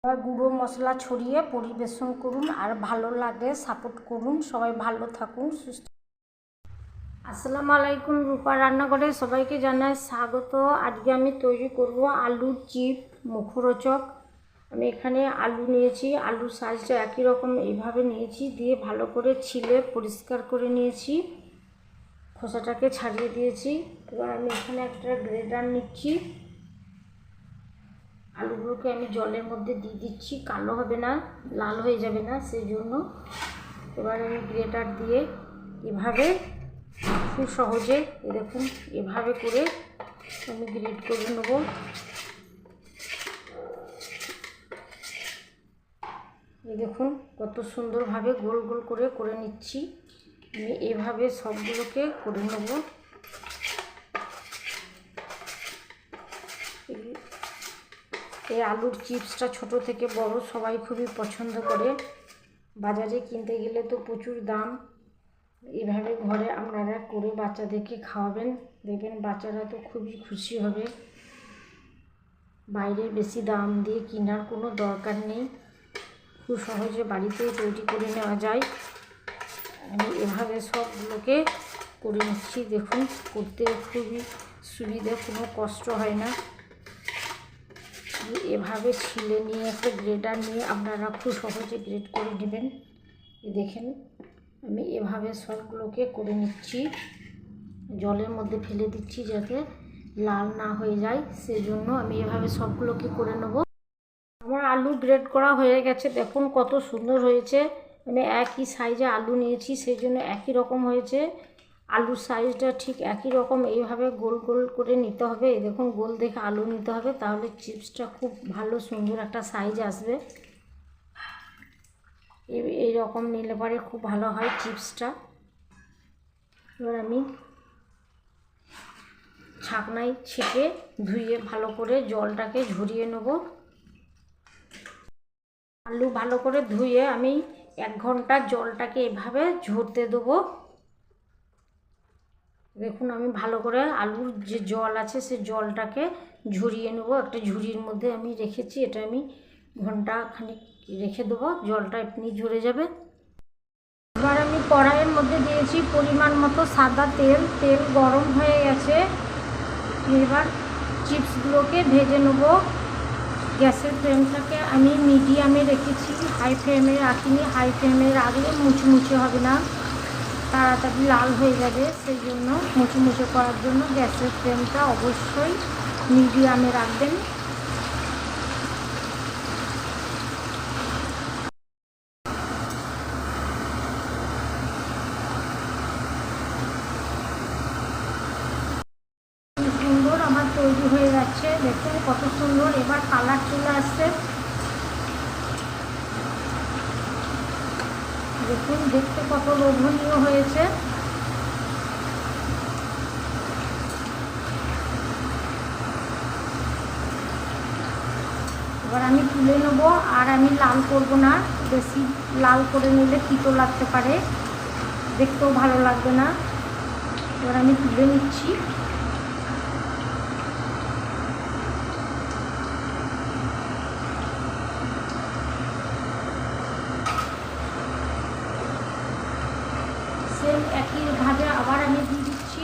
এবার গুঁড়ো মশলা ছড়িয়ে পরিবেশন করুন আর ভালো লাগে সাপোর্ট করুন। সবাই ভালো থাকুন, সুস্থ। আসসালামু আলাইকুম, রূপা রান্নাঘরে সবাইকে জানাই স্বাগত। আজকে আমি তৈরি করব আলুর চিপ মুখরোচক। আমি এখানে আলু নিয়েছি, আলুর সাইজটা একই রকম এইভাবে নিয়েছি, দিয়ে ভালো করে ছিলে পরিষ্কার করে নিয়েছি, খোসাটাকে ছাড়িয়ে দিয়েছি। এবার আমি এখানে একটা গ্রেটার নিচ্ছি, আলুগুলোকে আমি জলের মধ্যে দিয়ে দিচ্ছি, কালো হবে না, লাল হয়ে যাবে না, সেই জন্য। এবার আমি গ্রেটার দিয়ে এভাবে খুব সহজে দেখুন এভাবে করে আমি গ্রেট করে নেব। এই দেখুন কত সুন্দরভাবে গোল গোল করে করে নিচ্ছি। আমি এভাবে সবগুলোকে করে নেব। এই আলুর চিপসটা ছোট থেকে বড় সবাই খুবই পছন্দ করে। বাজারে কিনতে গেলে তো প্রচুর দাম। এভাবে ঘরে আপনারা করে বাচ্চাদেরকে খাওয়াবেন, দেখবেন বাচ্চারা তো খুবই খুশি হবে। বাইরে বেশি দাম দিয়ে কেনার কোনো দরকার নেই, খুব সহজে বাড়িতেই তৈরি করে নেওয়া যায়। আমি এভাবে সবগুলোকে করে নিচ্ছি। দেখুন করতে খুবই সুবিধা, কোনো কষ্ট হয় না। এভাবে ছিলে নিয়ে একটা গ্রেটার নিয়ে আপনারা খুব সহজে গ্রেট করে নেবেন। দেখেন আমি এভাবে সবগুলোকে করে নিচ্ছি, জলের মধ্যে ফেলে দিচ্ছি যাতে লাল না হয়ে যায়, সেই জন্য আমি এভাবে সবগুলোকে করে নেব। আমার আলু গ্রেট করা হয়ে গেছে, দেখুন কত সুন্দর হয়েছে। আমি একই সাইজে আলু নিয়েছি, সেই জন্য একই রকম হয়েছে। আলুর সাইজটা ঠিক একই রকম, এইভাবে গোল গোল করে নিতে হবে। এই দেখুন গোল দেখে আলু নিতে হবে, তাহলে চিপসটা খুব ভালো সুন্দর একটা সাইজ আসবে। এই রকম নিলে পরে খুব ভালো হয় চিপসটা। এবার আমি ছাঁকনায় ছেঁকে ধুয়ে ভালো করে জলটাকে ঝরিয়ে নেব। আলু ভালো করে ধুয়ে আমি 1 ঘন্টা জলটাকে এভাবে ঝরতে দেবো। দেখুন আমি ভালো করে আলুর যে জল আছে সে জলটাকে ঝরিয়ে নেব। একটা ঝুড়ির মধ্যে আমি রেখেছি, এটা আমি ঘন্টাখানিক রেখে দেবো, জলটা এমনি ঝরে যাবে। এবার আমি কড়াইয়ের মধ্যে দিয়েছি পরিমাণ মতো সাদা তেল, তেল গরম হয়ে গেছে। এবার চিপসগুলোকে ভেজে নেব। গ্যাসের ফ্লেমটাকে আমি মিডিয়ামে রেখেছি, হাই ফ্লেমে রাখিনি। হাই ফ্লেমে রাখলে মুচমুচে হবে না, তাড়াতাড়ি লাল হয়ে যাবে, সেই জন্য মুচমুচে করার জন্য গ্যাসের ফ্লেমটা অবশ্যই মিডিয়ামে রাখবেন। সুন্দর আমার তৈরি হয়ে যাচ্ছে, দেখুন কত সুন্দর এবার কালার চলে আসছে। দেখুন দেখতে কত লোভনীয় হয়েছে। এবার আমি তুলে নেব, আর আমি লাল করব না, বেশি লাল করে নিলে তিতো লাগতে পারে, দেখতেও ভালো লাগবে না। এবার আমি তুলে নিচ্ছি। সেম একইভাবে আবার আমি দিয়ে দিচ্ছি।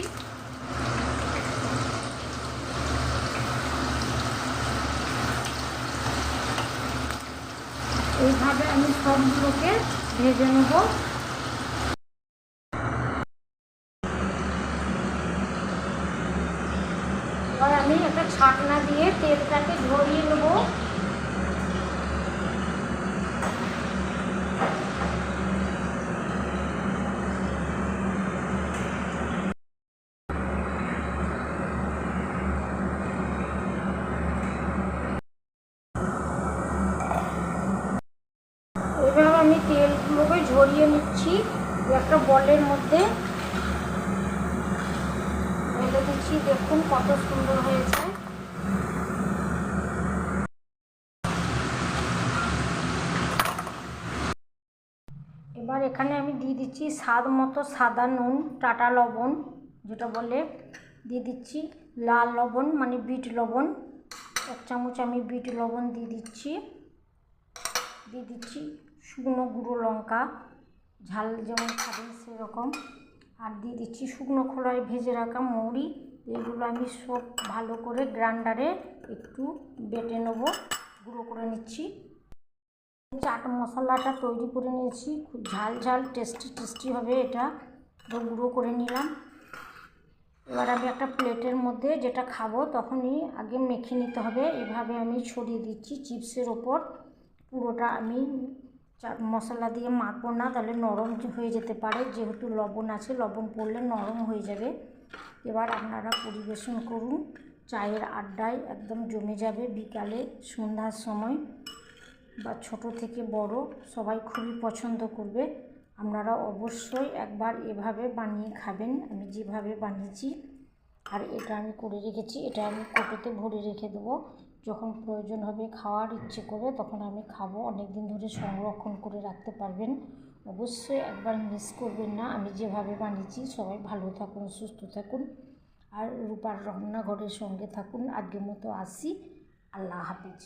এইভাবে আমি সবগুলোকে ভেজে নেব। এবার আমি একটা ছাকনা দিয়ে তেলটাকে ঝরিয়ে নেব। এভাবে আমি তেলগুলোকে ঝরিয়ে নিচ্ছি, একটা বলের মধ্যে ঢেলে দিচ্ছি। দেখুন কত সুন্দর হয়েছে। এবার এখানে আমি দিয়ে দিচ্ছি স্বাদ মতো সাদা নুন, টাটা লবণ যেটা বলে, দিয়ে দিচ্ছি লাল লবণ মানে বিট লবণ, 1 চামচ আমি বিট লবণ দিয়ে দিচ্ছি। দিয়ে দিচ্ছি শুকনো গুঁড়ো লঙ্কা, ঝাল যেমন খাবেন সেরকম। আর দিয়ে দিচ্ছি শুকনো খোলায় ভেজে রাখা মৌরি। এগুলো আমি সব ভালো করে গ্রাইন্ডারে একটু বেটে নেব, গুঁড়ো করে নিচ্ছি। চাট মশলাটা তৈরি করে নিয়েছি, খুব ঝাল ঝাল টেস্টি হবে এটা। গুঁড়ো করে নিলাম। এবার আমি একটা প্লেটের মধ্যে যেটা খাবো তখনই আগে মেখে নিতে হবে। এভাবে আমি ছড়িয়ে দিচ্ছি চিপসের ওপর। পুরোটা আমি চাট মশলা দিয়ে মাখবো না, তাহলে নরম হয়ে যেতে পারে, যেহেতু লবণ আছে, লবণ পড়লে নরম হয়ে যাবে। এবার আপনারা পরিবেশন করুন, চায়ের আড্ডায় একদম জমে যাবে। বিকালে সন্ধ্যার সময় বা ছোট থেকে বড় সবাই খুবই পছন্দ করবে। আপনারা অবশ্যই একবার এভাবে বানিয়ে খাবেন, আমি যেভাবে বানিয়েছি। আর এটা আমি করে রেখেছি, এটা আমি কৌটোতে ভরে রেখে দেবো। যখন প্রয়োজন হবে, খাওয়ার ইচ্ছে করে, তখন আমি খাবো। অনেক দিন ধরে সংরক্ষণ করে রাখতে পারবেন। অবশ্যই একবার মিস করবেন না আমি যেভাবে বানিয়েছি। সবাই ভালো থাকুন, সুস্থ থাকুন, আর রূপার রান্নাঘরের সঙ্গে থাকুন। আজকের মতো আসি, আল্লাহ হাফেজ।